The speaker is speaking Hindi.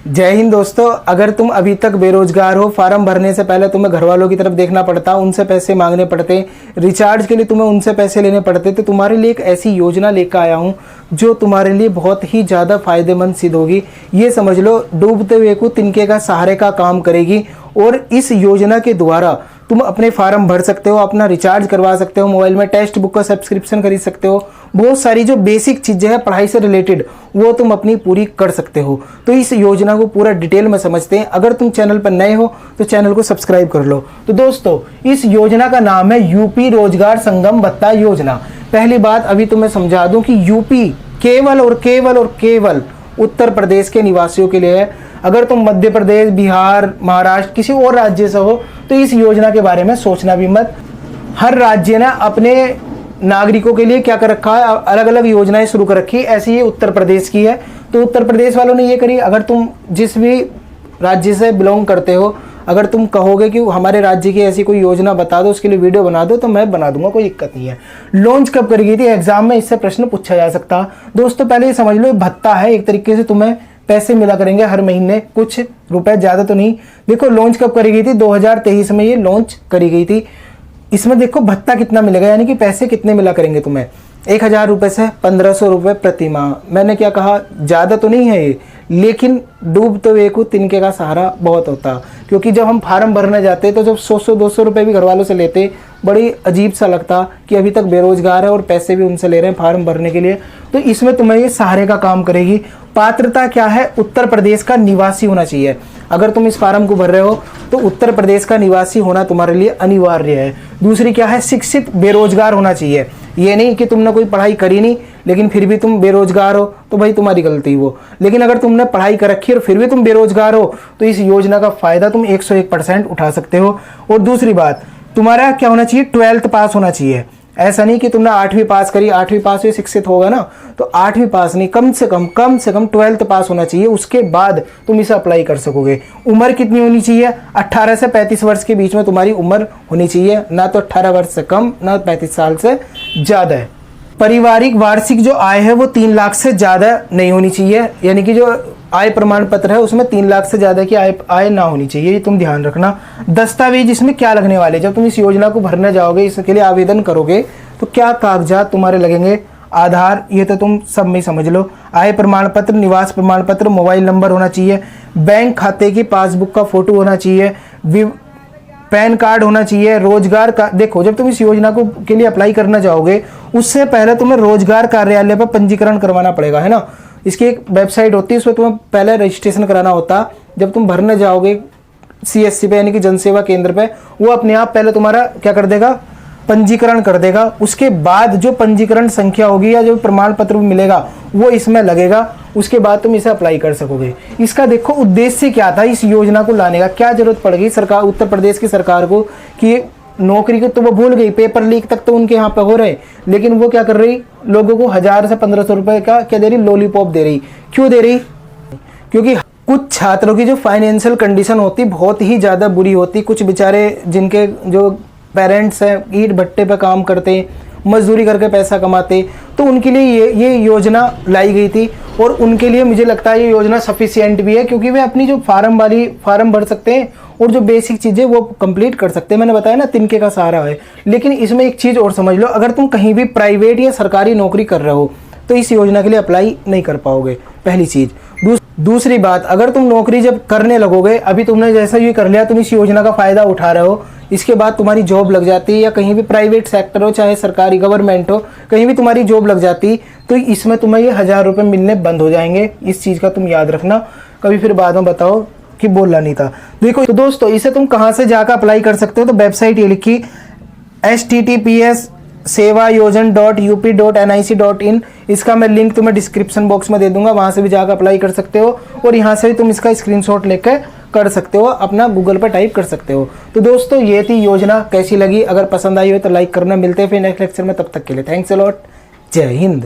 जय हिंद दोस्तों। अगर तुम अभी तक बेरोजगार हो, फार्म भरने से पहले तुम्हें घर वालों की तरफ देखना पड़ता, उनसे पैसे मांगने पड़ते, रिचार्ज के लिए तुम्हें उनसे पैसे लेने पड़ते, तो तुम्हारे लिए एक ऐसी योजना लेकर आया हूं जो तुम्हारे लिए बहुत ही ज़्यादा फायदेमंद सिद्ध होगी। ये समझ लो, डूबते हुए को तिनके का सहारे का काम करेगी। और इस योजना के द्वारा तुम अपने फार्म भर सकते हो, अपना रिचार्ज करवा सकते हो, मोबाइल में टेक्स्ट बुक का सब्सक्रिप्शन खरीद सकते हो, बहुत सारी जो बेसिक चीज़ें हैं पढ़ाई से रिलेटेड वो तुम अपनी पूरी कर सकते हो। तो इस योजना को पूरा डिटेल में समझते हैं। अगर तुम चैनल पर नए हो तो चैनल को सब्सक्राइब कर लो। तो दोस्तों, इस योजना का नाम है यूपी रोजगार संगम भत्ता योजना। पहली बात अभी तो मैं समझा दूं कि यूपी केवल और केवल उत्तर प्रदेश के निवासियों के लिए है। अगर तुम मध्य प्रदेश, बिहार, महाराष्ट्र किसी और राज्य से हो तो इस योजना के बारे में सोचना भी मत। हर राज्य ने अपने नागरिकों के लिए क्या कर रखा है, अलग अलग योजनाएं शुरू कर रखी है। ऐसी ये उत्तर प्रदेश की है, तो उत्तर प्रदेश वालों ने ये करी। अगर तुम जिस भी राज्य से बिलोंग करते हो, अगर तुम कहोगे कि हमारे राज्य की ऐसी कोई योजना बता दो, उसके लिए वीडियो बना दो, तो मैं बना दूंगा, कोई दिक्कत नहीं है। लॉन्च कब करी गई थी, एग्जाम में इससे प्रश्न पूछा जा सकता। दोस्तों पहले ये समझ लो, भत्ता है, एक तरीके से तुम्हें पैसे मिला करेंगे हर महीने, कुछ रुपए, ज़्यादा तो नहीं। देखो लॉन्च कब करी गई थी, 2023 में ये लॉन्च करी गई थी। इसमें देखो भत्ता कितना मिलेगा, यानी कि पैसे कितने मिला करेंगे तुम्हें। 1000 रुपये से 1500 रुपये प्रति माह। मैंने क्या कहा, ज़्यादा तो नहीं है ये, लेकिन डूबते हुए को तिनके का सहारा बहुत होता। क्योंकि जब हम फार्म भरने जाते तो जब 100-200 रुपये भी घर वालों से लेते, बड़ी अजीब सा लगता कि अभी तक बेरोजगार है और पैसे भी उनसे ले रहे हैं फार्म भरने के लिए। तो इसमें तुम्हें ये सहारे का काम करेगी। पात्रता क्या है, उत्तर प्रदेश का निवासी होना चाहिए। अगर तुम इस फार्म को भर रहे हो तो उत्तर प्रदेश का निवासी होना तुम्हारे लिए अनिवार्य है। दूसरी क्या है, शिक्षित बेरोजगार होना चाहिए। ये नहीं कि तुमने कोई पढ़ाई करी नहीं लेकिन फिर भी तुम बेरोजगार हो, तो भाई तुम्हारी गलती वो। लेकिन अगर तुमने पढ़ाई कर रखी है और फिर भी तुम बेरोजगार हो तो इस योजना का फायदा तुम 101% उठा सकते हो। और दूसरी बात, तुम्हारा क्या होना चाहिए, 12th पास होना चाहिए। ऐसा नहीं कि तुमने 8वीं पास करी, 8वीं पास हुई शिक्षित होगा ना, तो 8वीं पास नहीं, कम से कम 12th पास होना चाहिए। उसके बाद तुम इसे अप्लाई कर सकोगे। उम्र कितनी होनी चाहिए, 18 से 35 वर्ष के बीच में तुम्हारी उम्र होनी चाहिए, ना तो 18 वर्ष से कम, ना 35 साल से ज़्यादा है। पारिवारिक वार्षिक जो आय है वो 3 लाख से ज़्यादा नहीं होनी चाहिए, यानी कि जो आय प्रमाण पत्र है उसमें 3 लाख से ज़्यादा की आय ना होनी चाहिए, ये तुम ध्यान रखना। दस्तावेज इसमें क्या लगने वाले, जब तुम इस योजना को भरने जाओगे, इसके लिए आवेदन करोगे तो क्या कागजात तुम्हारे लगेंगे, आधार, ये तो तुम सब में समझ लो, आय प्रमाण पत्र, निवास प्रमाण पत्र, मोबाइल नंबर होना चाहिए, बैंक खाते की पासबुक का फोटो होना चाहिए, पैन कार्ड होना चाहिए, रोजगार का। देखो जब तुम इस योजना को के लिए अप्लाई करना जाओगे उससे पहले तुम्हें रोजगार कार्यालय पर पंजीकरण करवाना पड़ेगा, है ना। इसकी एक वेबसाइट होती है, उसमें तुम्हें पहले रजिस्ट्रेशन कराना होता। जब तुम भरने जाओगे CSC पे, यानी कि जन सेवा केंद्र पे, वो अपने आप पहले तुम्हारा क्या कर देगा, पंजीकरण कर देगा। उसके बाद जो पंजीकरण संख्या होगी या जो प्रमाण पत्र मिलेगा वो इसमें लगेगा। उसके बाद तुम इसे अप्लाई कर सकोगे। इसका देखो उद्देश्य क्या था इस योजना को लाने का, क्या जरूरत पड़ गई सरकार, उत्तर प्रदेश की सरकार को, कि नौकरी को तो वो भूल गई, पेपर लीक तक तो उनके यहाँ पे हो रहे, लेकिन वो क्या कर रही, लोगों को 1000 से 1500 रुपए का क्या दे रही, लॉलीपॉप दे रही। क्यों दे रही, क्योंकि कुछ छात्रों की जो फाइनेंशियल कंडीशन होती बहुत ही ज़्यादा बुरी होती। कुछ बेचारे जिनके जो पेरेंट्स हैं ईंट भट्टे पे काम करते, मजदूरी करके पैसा कमाते, तो उनके लिए ये योजना लाई गई थी। और उनके लिए मुझे लगता है ये योजना सफिशिएंट भी है, क्योंकि वे अपनी जो फार्म भर सकते हैं और जो बेसिक चीज़ें वो कंप्लीट कर सकते हैं। मैंने बताया ना, तिनके का सहारा है। लेकिन इसमें एक चीज़ और समझ लो, अगर तुम कहीं भी प्राइवेट या सरकारी नौकरी कर रहे हो तो इस योजना के लिए अप्लाई नहीं कर पाओगे, पहली चीज़। दूसरी बात, अगर तुम नौकरी जब करने लगोगे, अभी तुमने जैसा ये कर लिया, तुम इस योजना का फ़ायदा उठा रहे हो, इसके बाद तुम्हारी जॉब लग जाती या कहीं भी प्राइवेट सेक्टर हो चाहे सरकारी गवर्नमेंट हो, कहीं भी तुम्हारी जॉब लग जाती तो इसमें तुम्हें ये 1000 रुपये मिलने बंद हो जाएंगे। इस चीज़ का तुम याद रखना, कभी फिर बाद में बताओ कि बोलना नहीं था। देखो तो दोस्तों, इसे तुम कहाँ से जाकर अप्लाई कर सकते हो, तो वेबसाइट ये लिखी https://sevayojan.up.nic.in। इसका मैं लिंक तुम्हें डिस्क्रिप्शन बॉक्स में दे दूंगा, वहां से भी जाकर अप्लाई कर सकते हो। और यहाँ से भी तुम इसका स्क्रीनशॉट लेकर कर सकते हो, अपना गूगल पर टाइप कर सकते हो। तो दोस्तों ये थी योजना, कैसी लगी, अगर पसंद आई हो तो लाइक करना। मिलते हैं फिर नेक्स्ट लेक्चर में, तब तक के लिए थैंक्स अ लॉट, जय हिंद।